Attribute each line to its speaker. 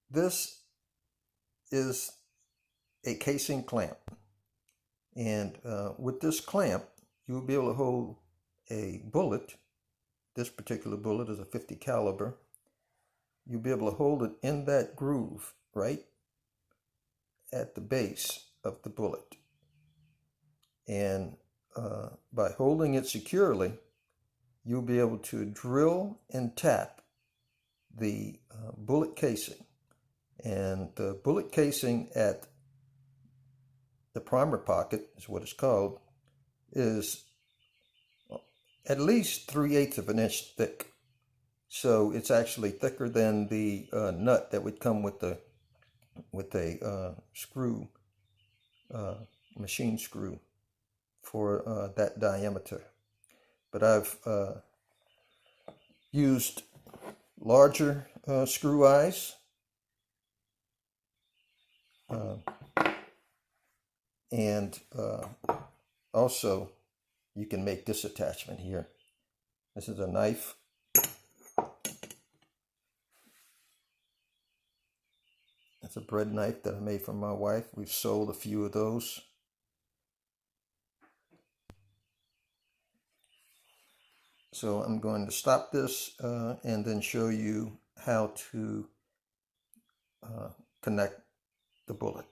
Speaker 1: this is a casing clamp, and with this clamp you'll be able to hold a bullet. This particular bullet is a 50 caliber. You'll be able to hold it in that groove right at the base of the bullet, and by holding it securely you'll be able to drill and tap the bullet casing. And the bullet casing at the primer pocket is what it's called, is at least 3/8 of an inch thick. So it's actually thicker than the nut that would come with a screw, machine screw for that diameter. But I've used larger screw eyes, and also you can make this attachment here. This is a knife. It's a bread knife that I made for my wife. We've sold a few of those. So I'm going to stop this and then show you how to connect the bullet.